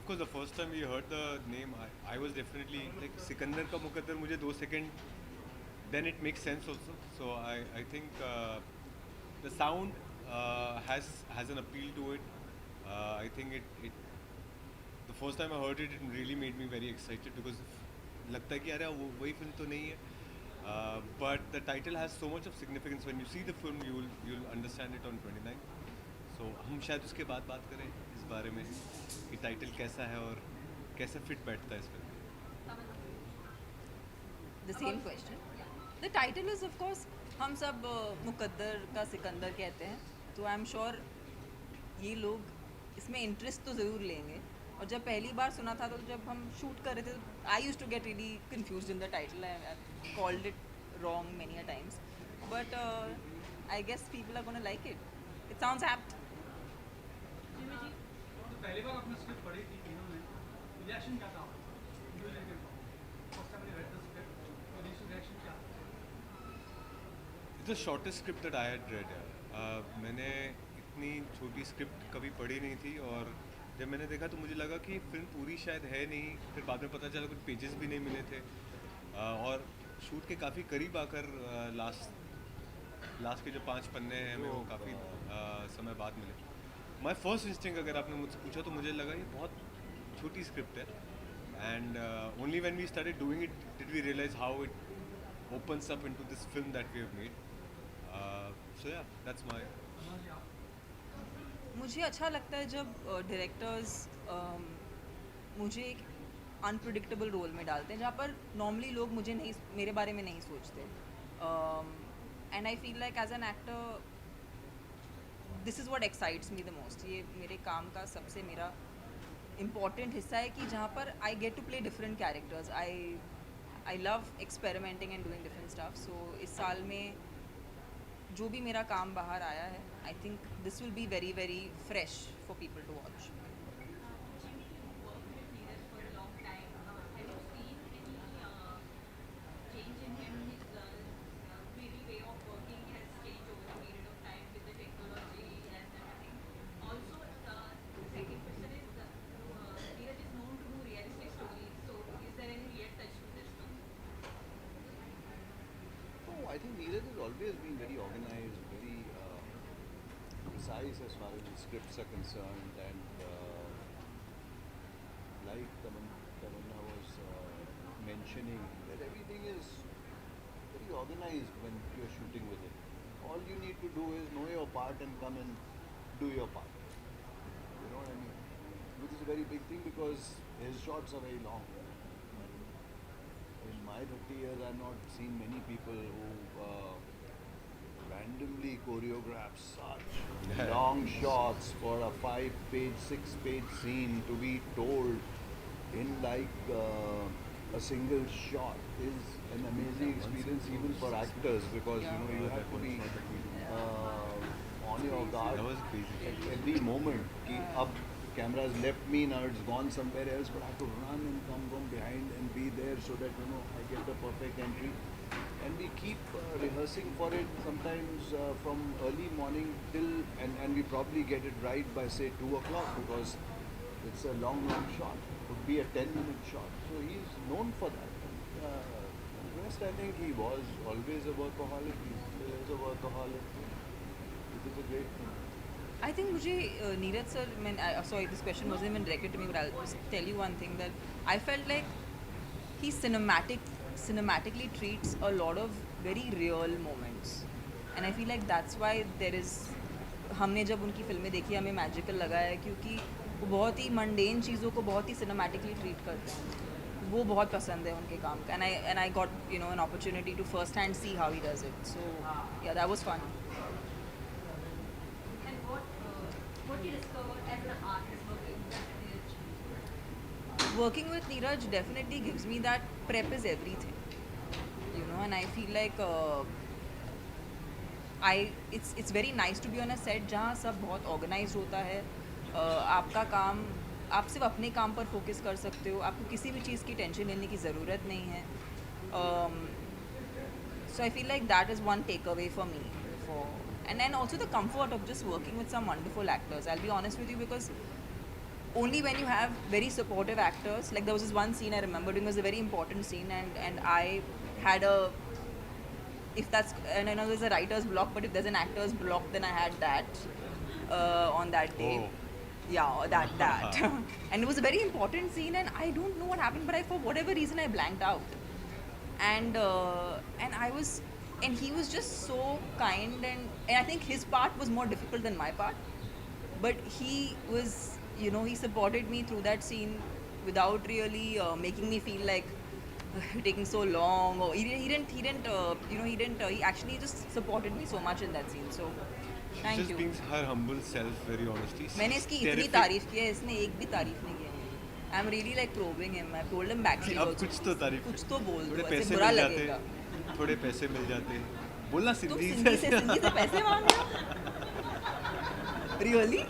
course, the first time we heard the name, I was definitely like Sikandar ka Muqaddar. मुझे 2 second, then it makes sense also. So I think the sound has an appeal to it. I think it the first time I heard it, it really made me very excited because लगता है कि अरे वो वही film तो नहीं है. But the title has so much of significance. When you see the film, you'll understand it on 29th. So हम शायद उसके बाद बात करें इस बारे में कि टाइटल कैसा है और कैसे फिट बैठता है इस फिल्म में. The same question. The title is of course हम सब मुकद्दर का सिकंदर कहते हैं, तो आई एम श्योर ये लोग इसमें इंटरेस्ट तो ज़रूर लेंगे. और जब पहली बार सुना था तो जब हम शूट कर रहे थे I use to get really confuse in the title. I called it wrong many a times, but I guess people are gonna like it. It sounds apt. तो पहली बार आपने स्क्रिप्ट पढ़ी थी तीनों ने, रिएक्शन क्या था आपका? First time I read the script, तो इनिशियल रिएक्शन क्या था? It's the shortest script that I had read. मैंने इतनी छोटी स्क्रिप्ट कभी पढ़ी नहीं थी और जब मैंने देखा तो मुझे लगा कि फिल्म पूरी शायद है नहीं. फिर बाद में पता चला कुछ पेजेस भी नहीं मिले थे. और शूट के काफ़ी करीब आकर लास्ट के जो 5 पन्ने हैं हमें वो काफ़ी समय बाद मिले. माई फर्स्ट इंस्टिंक्ट अगर आपने मुझसे पूछा तो मुझे लगा ये बहुत छोटी स्क्रिप्ट है. And only when we started doing it did we realise how it opens up into this film that we have made. So yeah, that's my. मुझे अच्छा लगता है जब डायरेक्टर्स मुझे एक अनप्रिडिक्टेबल रोल में डालते हैं जहाँ पर नॉर्मली लोग मुझे नहीं मेरे बारे में नहीं सोचते. And I feel like as an actor this is what excites me the most. ये मेरे काम का सबसे मेरा इम्पॉर्टेंट हिस्सा है कि जहाँ पर I get to play different characters. I love experimenting and doing different stuff. So इस साल में जो भी मेरा काम बाहर आया है I think this will be very very fresh for people to watch. No, I think Neeraj has always been very organized, very precise as far as the scripts are concerned, and like Tamanna was mentioning, that everything is very organized when you're shooting with it. All you need to do is know your part and come and do your part. You know what I mean? Which is a very big thing because his shots are very long. In my 30 years, I've not seen many people who randomly choreograph such long shots for a 5-page, 6-page scene to be told in like a single shot is an amazing experience even for actors because you know you have to be on your guard That was crazy. at every moment. Ki up camera's left me, now it's gone somewhere else, but I have to run and come from behind and be there so that you know I get the perfect entry. And we keep rehearsing for it sometimes from early morning till and we probably get it right by say 2 o'clock because it's a long shot. It would be a 10-minute shot. So he's known for that. West, I think he was always a workaholic. He still is a workaholic. It is a great thing. I think मुझे Neeraj sir मैं sorry this question wasn't even directed to me but I'll just tell you one thing that I felt like he cinematically treats a lot of very real moments and I feel like that's why there is हमने जब उनकी फिल्में देखी हमें magical लगा है क्योंकि वो बहुत ही मंडेन चीज़ों को बहुत ही सिनेमैटिकली ट्रीट करते हैं. वो बहुत पसंद है उनके काम का and I got you know an opportunity to first hand see how he does it. So yeah, that was fun. And what you discovered as an artist working with Neeraj? Working with Neeraj definitely gives me that prep is everything, you know, and I feel like it's very nice to be on a set जहाँ सब बहुत organized होता है. आपका काम आप सिर्फ अपने काम पर फोकस कर सकते हो. आपको किसी भी चीज़ की टेंशन लेने की ज़रूरत नहीं है. So I feel like that is one takeaway for me. And then also the comfort of just working with some wonderful actors. I'll be honest with you because only when you have very supportive actors. Like there was this one scene I remember doing, was a very important scene, and I had a, if that's, and I know there's a writer's block, but if there's an actor's block, then I had that on that day. Oh. Yeah, that. And it was a very important scene, and I don't know what happened, but I, for whatever reason, I blanked out. And I was, and he was just so kind, and I think his part was more difficult than my part, but he was, you know, he supported me through that scene without really making me feel like taking so long, or he didn't you know, he actually just supported me so much in that scene. So She's thank just you. being her humble self, very honestly. मैंने इसकी इतनी Terrific. तारीफ की है, इसने एक भी तारीफ नहीं की है मेरी. I'm really like probing him. I told him backstage अब also. कुछ तो तारीफ, कुछ तो बोल थोड़े दो, ऐसे पैसे बुरा मिल लगेगा. जाते, थोड़े पैसे मिल जाते, बोलना तुम सिंधी सिंधी से पैसे मांग रहे हो? Really?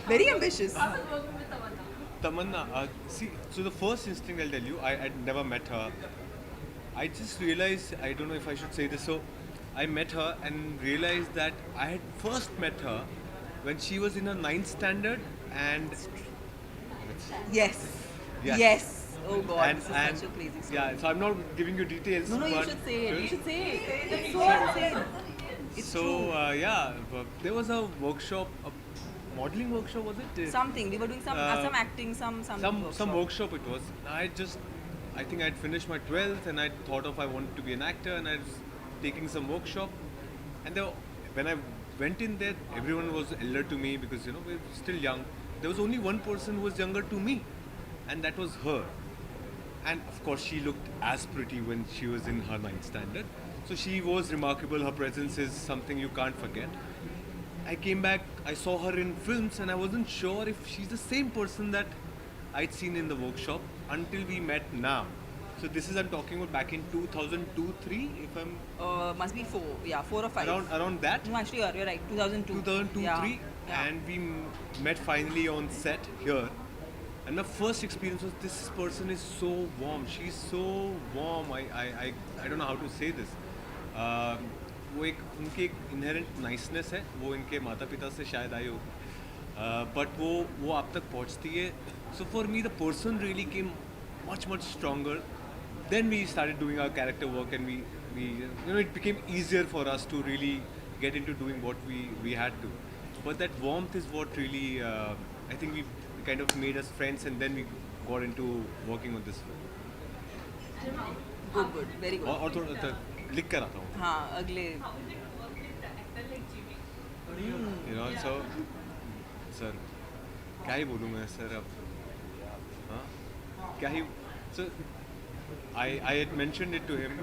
Very ambitious. How was working with Tamanna? Tamanna, see, so the first instinct I'll tell you, I'd never met her. I just realized, I don't know if I should say this, so I met her and realized that I had first met her when she was in her 9th standard, and Yes. Yes. Yes. Oh God, and, this is and such a crazy story. yeah, so I'm not giving you details. No, you but should say it. You should say it. It's so insane. It's so true. yeah, but there was a workshop, a modeling workshop, was it? Something. We were doing some acting, some Some workshop it was. I think I'd finished my 12th and I thought of I wanted to be an actor, and I was taking some workshop, and when I went in there, everyone was elder to me because, you know, we were still young. There was only one person who was younger to me, and that was her. And of course, she looked as pretty when she was in her 9th standard. So she was remarkable. Her presence is something you can't forget. I came back, I saw her in films, and I wasn't sure if she's the same person that I'd seen in the workshop until we met now. So this is, I'm talking about back in 2002-3, if I'm must be 4. Yeah, 4 or 5. around that. No, actually, you're right. 2002. 2002 Yeah. 3, Yeah. and we met finally on set here. And my first experience was, this person is so warm. She's so warm. I don't know how to say this. वो एक उनकी एक inherent niceness है, वो इनके माता पिता से शायद आई हो, बट वो आप तक पहुंचती है. So for me the person really came much stronger. Then we started doing our character work, and we you know, it became easier for us to really get into doing what we had to. But that warmth is what really I think we kind of made us friends, and then we got into working on this film. Good. Very good. और थोड़ा लिख कर आता हूँ. हाँ, अगले. How is it working with an actor like Jimmy? You know, so sir, क्या ही बोलूँ मैं सर अब, हाँ, क्या ही. So I had mentioned it to him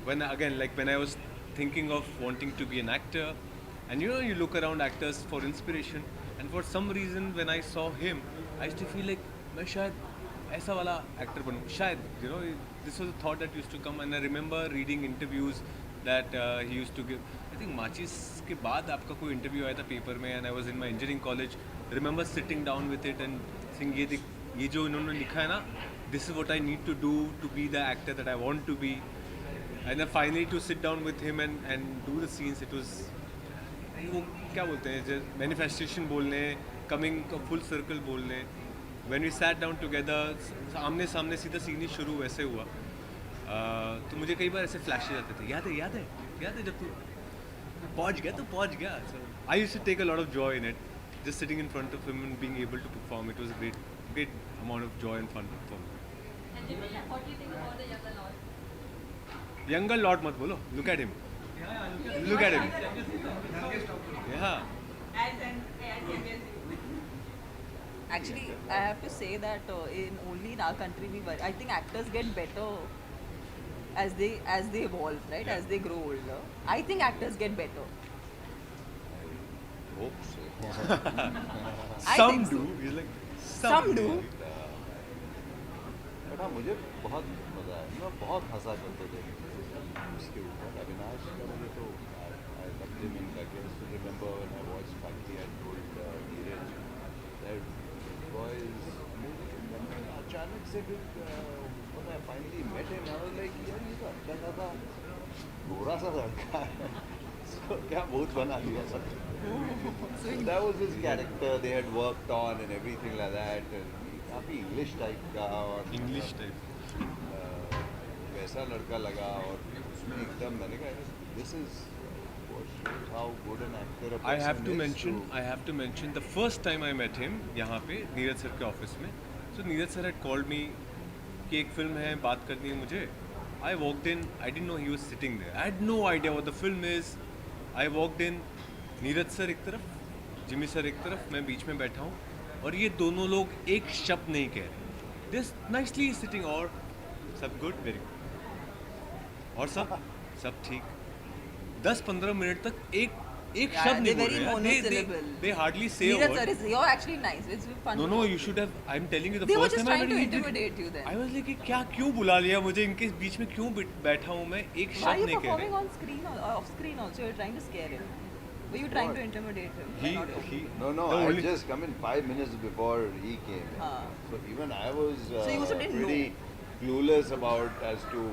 when I was thinking of wanting to be an actor, and you know, you look around actors for inspiration, and for some reason when I saw him, I used to feel like मैं शायद ऐसा वाला actor बनूँ, शायद, you know, this was a thought that used to come. And I remember reading interviews that he used to give. I think माचिस के बाद आपका कोई interview आया था पेपर में, and I was in my engineering college. I remember sitting down with it and saying, ये जो इन्होंने लिखा है ना, this is what I need to do to be the actor that I want to be. And then finally to sit down with him and do the scenes, it was, वो क्या बोलते हैं, manifestation बोलने, coming full circle बोलने. When we sat down together, आमने सामने सीधा scene ही शुरू वैसे हुआ. तो मुझे कई बार ऐसे फ्लैशेज आते थे, याद है जब तू पहुंच गया तो पहुंच गया. So I used to take a lot of joy in it, just sitting in front of him and being able to perform. It was a great amount of joy and fun for me. And Jimmy, what do you think about the younger Lord? Younger Lord मत बोलो, look at him. Look at him. Yeah. Actually, I have to say that in our country, I think actors get better as they evolve, right? Yeah. As they grow older. I think actors get better. Hope so. I Some think so. do. He's like, Some do. But हाँ, मुझे बहुत मज़ा आया. मैं बहुत हंसा करते थे उसके ऊपर. अविनाश का मुझे तो I loved him in fact. I still remember when I watched Factory, I told Neeraj that boy is amazing. And then अचानक से फिर when I finally met him, I was like, यार ये तो अच्छा था, गोरा सा लड़का है. So क्या भूत बना दिया सब. So that was his character they had worked on and everything like that. And काफी English type का और English type. वैसा लड़का लगा और उसमें एकदम मैंने कहा this is how good an actor a person I have to is. mention. I have to mention the first time I met him यहाँ पे नीरज सर के ऑफिस में. So Neeraj sir had called me कि एक फिल्म है बात करनी है मुझे. I walked in. I didn't know he was sitting there. I had no idea what the film is. I walked in. Neeraj sir एक तरफ, जिमी सर एक तरफ, मैं बीच में बैठा हूँ और ये दोनों लोग एक शब्द नहीं कह रहे. This nicely सिटिंग और सब गुड, वेरी गुड और सब ठीक. 10-15 मिनट तक एक Yeah, शब्द नहीं they're बोल very रहे हैं. monosyllable. They hardly say a Neeraj word. sir is, you're actually nice. It's fun. No, to no, work you with. should have. I'm telling you the They were first just time I trying to met him, he did- intimidate you then. I was like, कि क्या क्यों बुला लिया मुझे, इनके बीच में क्यों बैठा हूँ मैं, एक Why are शब्द you नहीं कह performing रहे. on screen or off screen also? You're trying to scare him. Were you trying What? to intimidate him? by not He No, the I only- just come in 5 minutes before he came in. Ah. So even I was So you also didn't pretty clueless about as to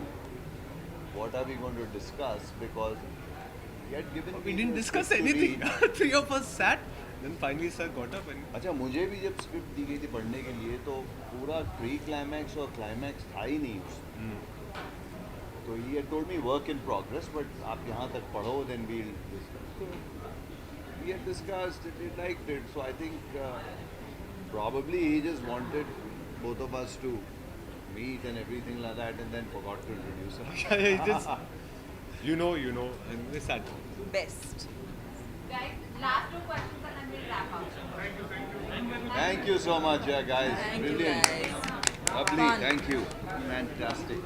what are we going to discuss because he had given We me didn't the discuss script to anything. read. 3 of us sat. Then finally sir got up and अच्छा मुझे भी जब script दी गई थी पढ़ने के लिए तो पूरा प्री क्लाइमैक्स और क्लाइमैक्स था ही नहीं उसमें. तो he had told me work in progress but आप यहाँ तक पढ़ो then we'll discuss. So we had discussed it, he liked it. So I think probably he just wanted both of us to meet and everything like that and then forgot to introduce us. he just you know, and we sat. Best. Guys, last 2 questions and then we'll wrap up. Thank you so much, guys. Thank you Brilliant. guys. Lovely. Fun. Thank you. Fantastic.